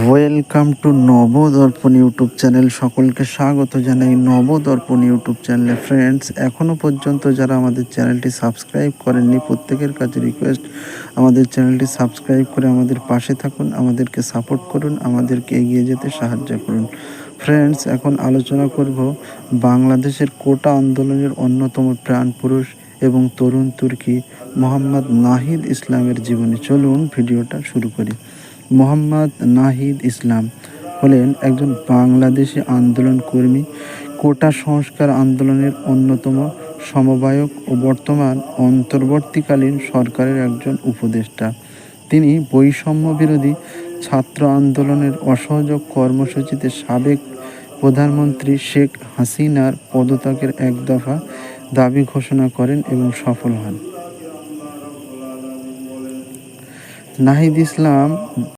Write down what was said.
Welcome to Nabadarpan YouTube channel. সকলকে স্বাগত জানাই নবদর্পণ ইউটিউব চ্যানেলে। ফ্রেন্ডস, এখনও পর্যন্ত যারা আমাদের চ্যানেলটি সাবস্ক্রাইব করেননি, প্রত্যেকের কাছে রিকোয়েস্ট, আমাদের চ্যানেলটি সাবস্ক্রাইব করে আমাদের পাশে থাকুন, আমাদেরকে সাপোর্ট করুন, আমাদেরকে এগিয়ে যেতে সাহায্য করুন। ফ্রেন্ডস, এখন আলোচনা করব বাংলাদেশের কোটা আন্দোলনের অন্যতম প্রাণপুরুষ এবং তরুণ তুর্কি মোহাম্মদ নাহিদ ইসলামের জীবনী। চলুন ভিডিওটা শুরু করি। মোহাম্মদ নাহিদ ইসলাম হলেন একজন বাংলাদেশি আন্দোলন কর্মী, কোটা সংস্কার আন্দোলনের অন্যতম সমবায়ক ও বর্তমান অন্তর্বর্তীকালীন সরকারের একজন উপদেষ্টা। তিনি বৈষম্য বিরোধী ছাত্র আন্দোলনের অসহযোগ কর্মসূচিতে সাবেক প্রধানমন্ত্রী শেখ হাসিনার পদত্যাগের এক দফা দাবি ঘোষণা করেন এবং সফল হন। নাহিদ ইসলাম